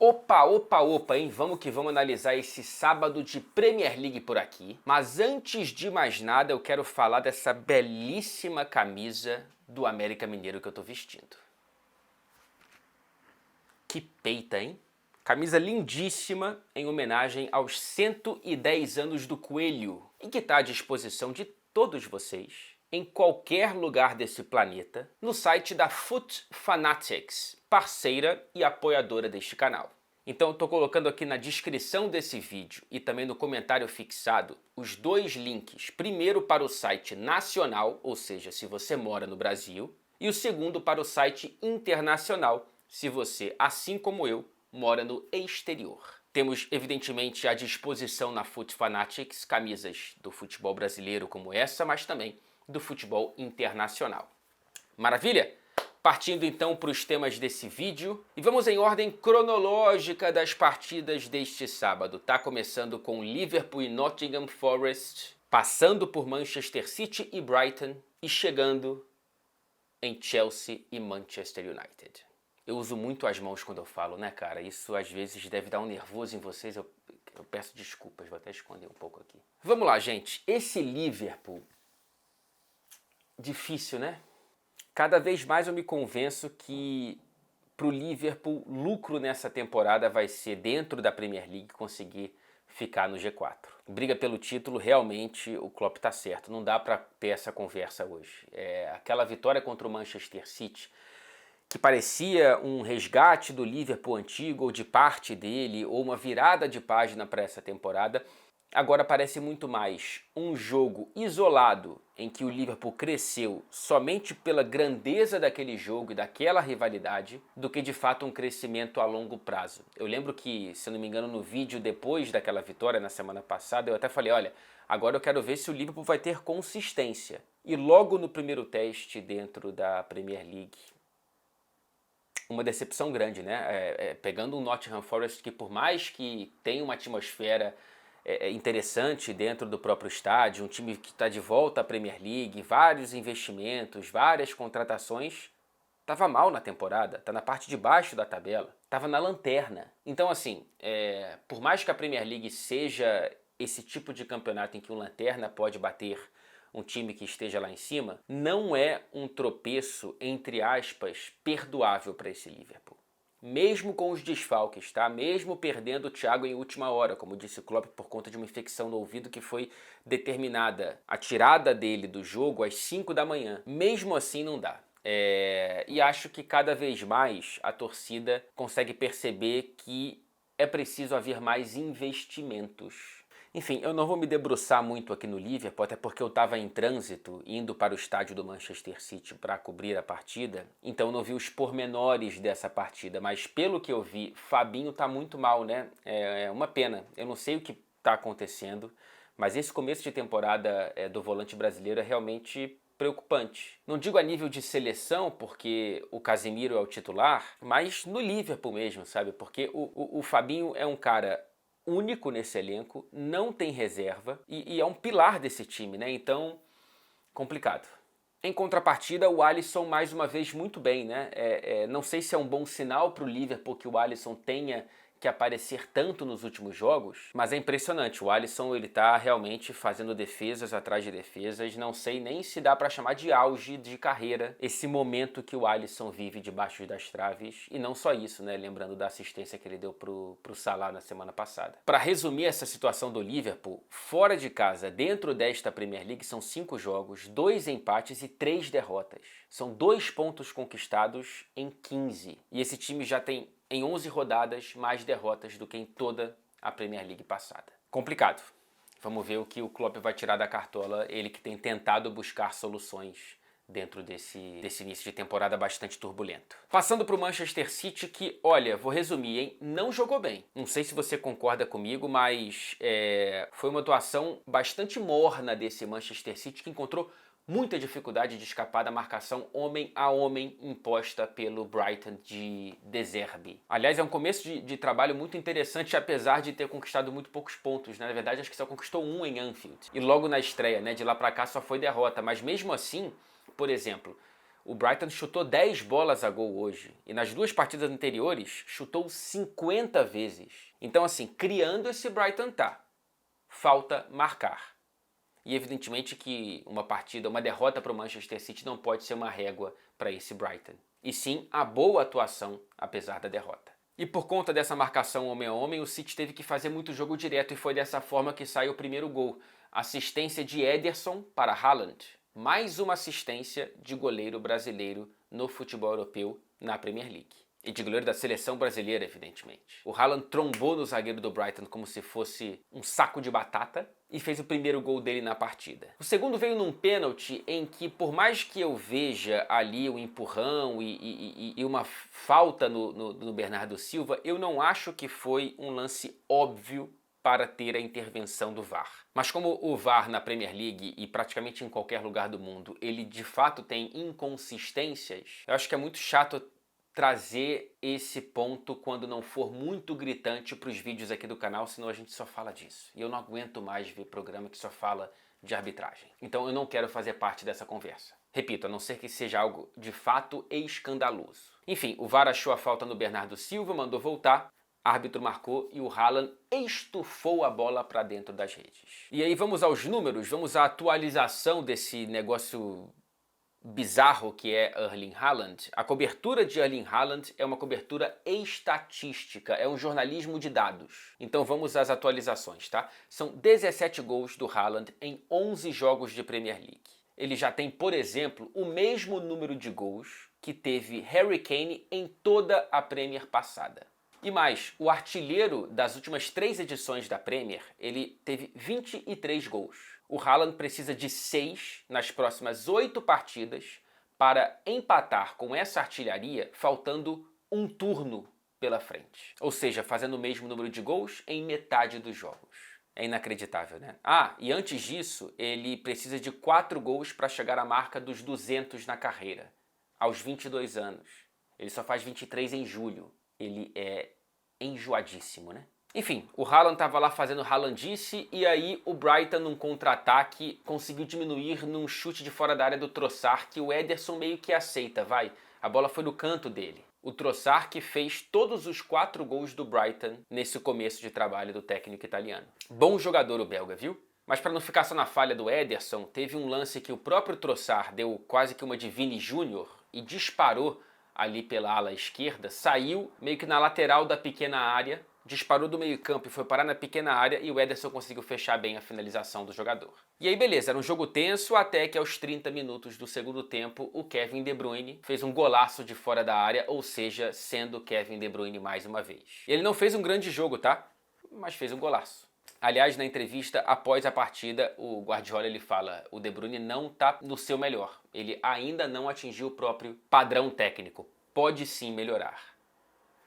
Opa, opa, opa, hein? Vamos que vamos analisar esse sábado de Premier League por aqui. Mas antes de mais nada, eu quero falar dessa belíssima camisa do América Mineiro que eu tô vestindo. Que peita, hein? Camisa lindíssima em homenagem aos 110 anos do Coelho e que está à disposição de todos vocês em qualquer lugar desse planeta no site da Foot Fanatics, parceira e apoiadora deste canal. Então eu estou colocando aqui na descrição desse vídeo e também no comentário fixado os dois links, primeiro para o site nacional, ou seja, se você mora no Brasil, e o segundo para o site internacional, se você, assim como eu, mora no exterior. Temos, evidentemente, à disposição na Foot Fanatics camisas do futebol brasileiro como essa, mas também do futebol internacional. Maravilha? Partindo então para os temas desse vídeo e vamos em ordem cronológica das partidas deste sábado. Tá começando com Liverpool e Nottingham Forest, passando por Manchester City e Brighton e chegando em Chelsea e Manchester United. Eu uso muito as mãos quando eu falo, né, cara? Isso às vezes deve dar um nervoso em vocês. Eu peço desculpas, vou até esconder um pouco aqui. Vamos lá, gente. Esse Liverpool, difícil, né? Cada vez mais eu me convenço que pro Liverpool, lucro nessa temporada vai ser, dentro da Premier League, conseguir ficar no G4. Briga pelo título, realmente o Klopp tá certo. Não dá pra ter essa conversa hoje. Aquela vitória contra o Manchester City, que parecia um resgate do Liverpool antigo, ou de parte dele, ou uma virada de página para essa temporada, agora parece muito mais um jogo isolado em que o Liverpool cresceu somente pela grandeza daquele jogo e daquela rivalidade, do que de fato um crescimento a longo prazo. Eu lembro que, se eu não me engano, no vídeo depois daquela vitória na semana passada, eu até falei, olha, agora eu quero ver se o Liverpool vai ter consistência. E logo no primeiro teste dentro da Premier League, uma decepção grande, né? Pegando um Nottingham Forest que, por mais que tenha uma atmosfera interessante dentro do próprio estádio, um time que está de volta à Premier League, vários investimentos, várias contratações, estava mal na temporada, está na parte de baixo da tabela, estava na lanterna. Então, assim, por mais que a Premier League seja esse tipo de campeonato em que um lanterna pode bater um time que esteja lá em cima, não é um tropeço, entre aspas, perdoável para esse Liverpool. Mesmo com os desfalques, tá? Mesmo perdendo o Thiago em última hora, como disse o Klopp, por conta de uma infecção no ouvido que foi determinada a tirada dele do jogo às 5 da manhã. Mesmo assim não dá. E acho que cada vez mais a torcida consegue perceber que é preciso haver mais investimentos. Enfim, eu não vou me debruçar muito aqui no Liverpool, até porque eu estava em trânsito, indo para o estádio do Manchester City para cobrir a partida, então não vi os pormenores dessa partida, mas pelo que eu vi, Fabinho tá muito mal, né? É uma pena, eu não sei o que está acontecendo, mas esse começo de temporada do volante brasileiro é realmente preocupante. Não digo a nível de seleção, porque o Casemiro é o titular, mas no Liverpool mesmo, sabe? Porque o Fabinho é um cara único nesse elenco, não tem reserva e é um pilar desse time, né? Então, complicado. Em contrapartida, o Alisson mais uma vez muito bem, né? Não sei se é um bom sinal para o Liverpool que o Alisson tenha que aparecer tanto nos últimos jogos, mas é impressionante, o Alisson ele tá realmente fazendo defesas atrás de defesas, não sei nem se dá para chamar de auge de carreira esse momento que o Alisson vive debaixo das traves, e não só isso, né, lembrando da assistência que ele deu pro Salah na semana passada. Para resumir essa situação do Liverpool, fora de casa, dentro desta Premier League, são 5 jogos, 2 empates e 3 derrotas. São 2 pontos conquistados em 15, e esse time já tem em 11 rodadas mais derrotas do que em toda a Premier League passada. Complicado. Vamos ver o que o Klopp vai tirar da cartola, ele que tem tentado buscar soluções dentro desse início de temporada bastante turbulento. Passando para o Manchester City, que, olha, vou resumir, hein? Não jogou bem. Não sei se você concorda comigo, mas foi uma atuação bastante morna desse Manchester City, que encontrou muita dificuldade de escapar da marcação homem a homem imposta pelo Brighton de De Zerbi. Aliás, é um começo de trabalho muito interessante, apesar de ter conquistado muito poucos pontos, né? Na verdade, acho que só conquistou 1 em Anfield. E logo na estreia, né, de lá pra cá só foi derrota. Mas mesmo assim, por exemplo, O Brighton chutou 10 bolas a gol hoje e nas 2 partidas anteriores chutou 50 vezes. Então assim, criando esse Brighton tá. Falta marcar. E evidentemente que uma derrota para o Manchester City não pode ser uma régua para esse Brighton. E sim a boa atuação apesar da derrota. E por conta dessa marcação homem a homem, o City teve que fazer muito jogo direto e foi dessa forma que saiu o primeiro gol. Assistência de Ederson para Haaland. Mais uma assistência de goleiro brasileiro no futebol europeu na Premier League. E de goleiro da seleção brasileira, evidentemente. O Haaland trombou no zagueiro do Brighton como se fosse um saco de batata e fez o primeiro gol dele na partida. O segundo veio num pênalti em que, por mais que eu veja ali um empurrão e uma falta no Bernardo Silva, eu não acho que foi um lance óbvio para ter a intervenção do VAR. Mas como o VAR na Premier League e praticamente em qualquer lugar do mundo, ele de fato tem inconsistências, eu acho que é muito chato trazer esse ponto quando não for muito gritante para os vídeos aqui do canal, senão a gente só fala disso. E eu não aguento mais ver programa que só fala de arbitragem. Então eu não quero fazer parte dessa conversa. Repito, a não ser que seja algo de fato escandaloso. Enfim, o VAR achou a falta no Bernardo Silva, mandou voltar, árbitro marcou e o Haaland estufou a bola para dentro das redes. E aí vamos aos números, vamos à atualização desse negócio bizarro que é Erling Haaland. A cobertura de Erling Haaland é uma cobertura estatística, é um jornalismo de dados. Então vamos às atualizações, tá? São 17 gols do Haaland em 11 jogos de Premier League. Ele já tem, por exemplo, o mesmo número de gols que teve Harry Kane em toda a Premier passada. E mais, o artilheiro das últimas 3 edições da Premier, ele teve 23 gols. O Haaland precisa de 6 nas próximas 8 partidas para empatar com essa artilharia, faltando um turno pela frente. Ou seja, fazendo o mesmo número de gols em metade dos jogos. É inacreditável, né? Ah, e antes disso, ele precisa de 4 gols para chegar à marca dos 200 na carreira, aos 22 anos. Ele só faz 23 em julho. Ele é enjoadíssimo, né? Enfim, o Haaland estava lá fazendo Haalandice e aí o Brighton, num contra-ataque, conseguiu diminuir num chute de fora da área do Trossard, que o Ederson meio que aceita, vai. A bola foi no canto dele. O Trossard que fez todos os 4 gols do Brighton nesse começo de trabalho do técnico italiano. Bom jogador o belga, viu? Mas para não ficar só na falha do Ederson, teve um lance que o próprio Trossard deu quase que uma de Vini Júnior e disparou ali pela ala esquerda, saiu meio que na lateral da pequena área, disparou do meio campo e foi parar na pequena área e o Ederson conseguiu fechar bem a finalização do jogador. E aí beleza, era um jogo tenso até que aos 30 minutos do segundo tempo o Kevin De Bruyne fez um golaço de fora da área, ou seja, sendo Kevin De Bruyne mais uma vez. Ele não fez um grande jogo, tá? Mas fez um golaço. Aliás, na entrevista após a partida, o Guardiola ele fala: o De Bruyne não tá no seu melhor. Ele ainda não atingiu o próprio padrão técnico. Pode sim melhorar.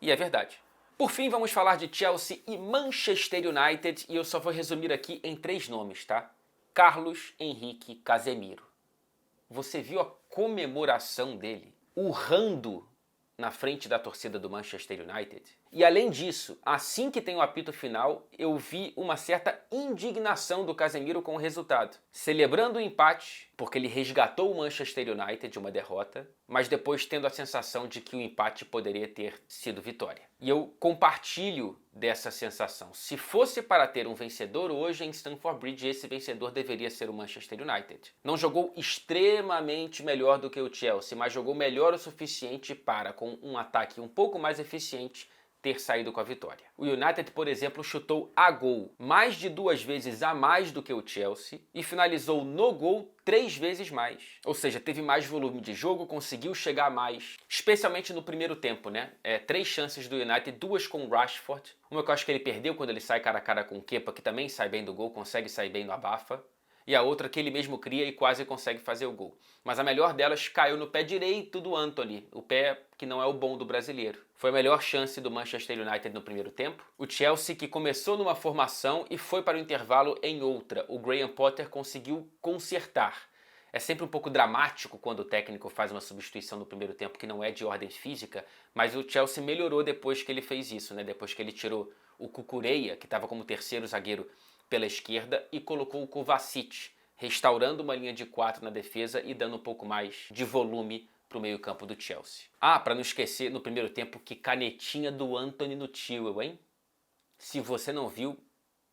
E é verdade. Por fim, vamos falar de Chelsea e Manchester United e eu só vou resumir aqui em 3 nomes, tá? Carlos Henrique Casemiro. Você viu a comemoração dele? Urrando na frente da torcida do Manchester United. E além disso, assim que tem o apito final, eu vi uma certa indignação do Casemiro com o resultado. Celebrando o empate, porque ele resgatou o Manchester United de uma derrota, mas depois tendo a sensação de que o empate poderia ter sido vitória. E eu compartilho dessa sensação. Se fosse para ter um vencedor hoje em Stamford Bridge, esse vencedor deveria ser o Manchester United. Não jogou extremamente melhor do que o Chelsea, mas jogou melhor o suficiente para, com um ataque um pouco mais eficiente, ter saído com a vitória. O United, por exemplo, chutou a gol mais de 2 vezes a mais do que o Chelsea e finalizou no gol 3 vezes mais. Ou seja, teve mais volume de jogo, conseguiu chegar mais, especialmente no primeiro tempo, né? 3 chances do United, 2 com o Rashford. Uma que eu acho que ele perdeu quando ele sai cara a cara com o Kepa, que também sai bem do gol, consegue sair bem no abafa. E a outra que ele mesmo cria e quase consegue fazer o gol. Mas a melhor delas caiu no pé direito do Antony, o pé que não é o bom do brasileiro. Foi a melhor chance do Manchester United no primeiro tempo. O Chelsea, que começou numa formação e foi para o intervalo em outra. O Graham Potter conseguiu consertar. É sempre um pouco dramático quando o técnico faz uma substituição no primeiro tempo que não é de ordem física, mas o Chelsea melhorou depois que ele fez isso, né? Depois que ele tirou o Cucurella, que estava como terceiro zagueiro pela esquerda, e colocou o Kovacic, restaurando uma linha de 4 na defesa e dando um pouco mais de volume para o meio-campo do Chelsea. Ah, para não esquecer, no primeiro tempo, que canetinha do Antony no Chilwell, hein? Se você não viu,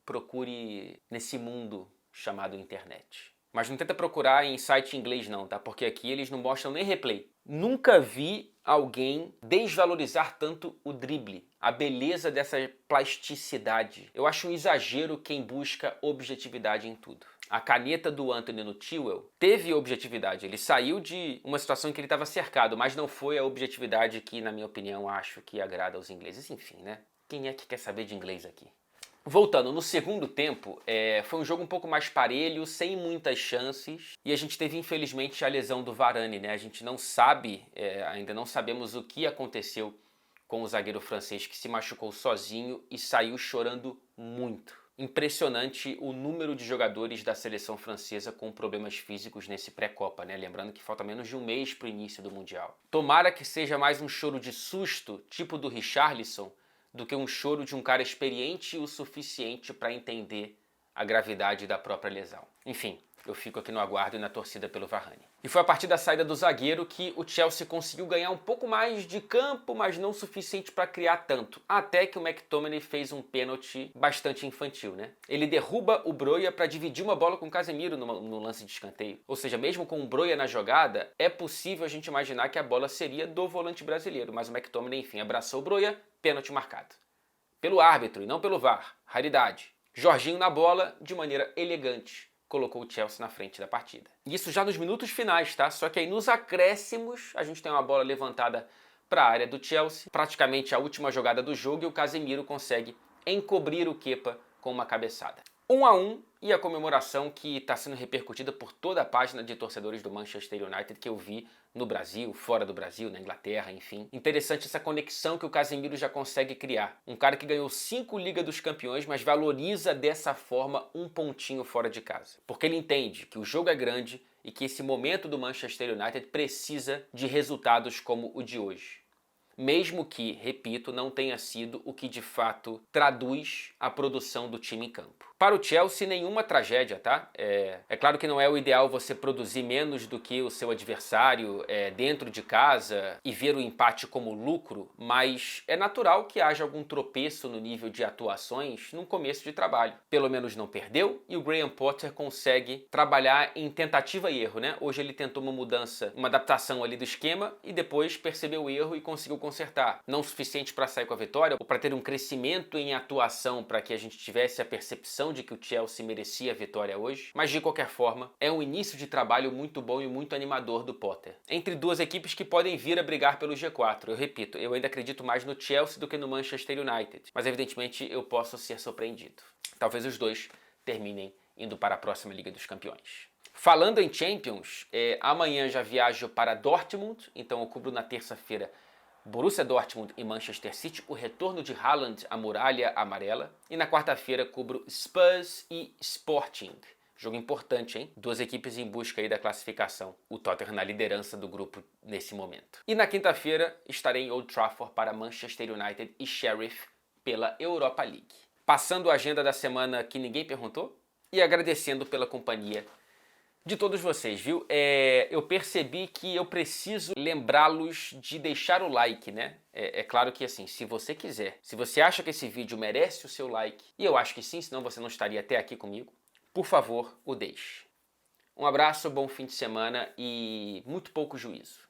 procure nesse mundo chamado internet. Mas não tenta procurar em site inglês não, tá? Porque aqui eles não mostram nem replay. Nunca vi alguém desvalorizar tanto o drible, a beleza dessa plasticidade. Eu acho um exagero quem busca objetividade em tudo. A caneta do Antony no Chilwell teve objetividade. Ele saiu de uma situação em que ele estava cercado, mas não foi a objetividade que, na minha opinião, acho que agrada aos ingleses. Enfim, né? Quem é que quer saber de inglês aqui? Voltando, no segundo tempo, foi um jogo um pouco mais parelho, sem muitas chances. E a gente teve, infelizmente, a lesão do Varane, né? A gente não sabe, ainda não sabemos o que aconteceu com o zagueiro francês que se machucou sozinho e saiu chorando muito. Impressionante o número de jogadores da seleção francesa com problemas físicos nesse pré-copa, né? Lembrando que falta menos de um mês para o início do Mundial. Tomara que seja mais um choro de susto, tipo do Richarlison, do que um choro de um cara experiente o suficiente para entender a gravidade da própria lesão. Enfim, eu fico aqui no aguardo e na torcida pelo Varane. E foi a partir da saída do zagueiro que o Chelsea conseguiu ganhar um pouco mais de campo, mas não o suficiente para criar tanto. Até que o McTominay fez um pênalti bastante infantil, né? Ele derruba o Broja para dividir uma bola com o Casemiro no lance de escanteio. Ou seja, mesmo com o Broja na jogada, é possível a gente imaginar que a bola seria do volante brasileiro. Mas o McTominay, enfim, abraçou o Broja, pênalti marcado. Pelo árbitro e não pelo VAR. Raridade. Jorginho na bola, de maneira elegante, colocou o Chelsea na frente da partida. Isso já nos minutos finais, tá? Só que aí nos acréscimos, a gente tem uma bola levantada para a área do Chelsea, praticamente a última jogada do jogo, e o Casemiro consegue encobrir o Kepa com uma cabeçada. 1-1, e a comemoração que está sendo repercutida por toda a página de torcedores do Manchester United que eu vi no Brasil, fora do Brasil, na Inglaterra, enfim. Interessante essa conexão que o Casemiro já consegue criar. Um cara que ganhou 5 Liga dos Campeões, mas valoriza dessa forma um pontinho fora de casa. Porque ele entende que o jogo é grande e que esse momento do Manchester United precisa de resultados como o de hoje. Mesmo que, repito, não tenha sido o que de fato traduz a produção do time em campo. Para o Chelsea, nenhuma tragédia, tá? É claro que não é o ideal você produzir menos do que o seu adversário dentro de casa e ver o empate como lucro, mas é natural que haja algum tropeço no nível de atuações num começo de trabalho. Pelo menos não perdeu e o Graham Potter consegue trabalhar em tentativa e erro, né? Hoje ele tentou uma mudança, uma adaptação ali do esquema e depois percebeu o erro e conseguiu consertar. Não o suficiente para sair com a vitória ou para ter um crescimento em atuação para que a gente tivesse a percepção de que o Chelsea merecia a vitória hoje, mas de qualquer forma é um início de trabalho muito bom e muito animador do Potter. Entre duas equipes que podem vir a brigar pelo G4. Eu repito, eu ainda acredito mais no Chelsea do que no Manchester United, mas evidentemente eu posso ser surpreendido. Talvez os dois terminem indo para a próxima Liga dos Campeões. Falando em Champions, amanhã já viajo para Dortmund, então eu cubro na terça-feira Borussia Dortmund e Manchester City, o retorno de Haaland à muralha amarela. E na quarta-feira cubro Spurs e Sporting. Jogo importante, hein? Duas equipes em busca aí da classificação. O Tottenham na liderança do grupo nesse momento. E na quinta-feira estarei em Old Trafford para Manchester United e Sheriff pela Europa League. Passando a agenda da semana que ninguém perguntou e agradecendo pela companhia de todos vocês, viu? Eu percebi que eu preciso lembrá-los de deixar o like, né? É claro que assim, se você quiser, se você acha que esse vídeo merece o seu like, e eu acho que sim, senão você não estaria até aqui comigo, por favor, o deixe. Um abraço, bom fim de semana e muito pouco juízo.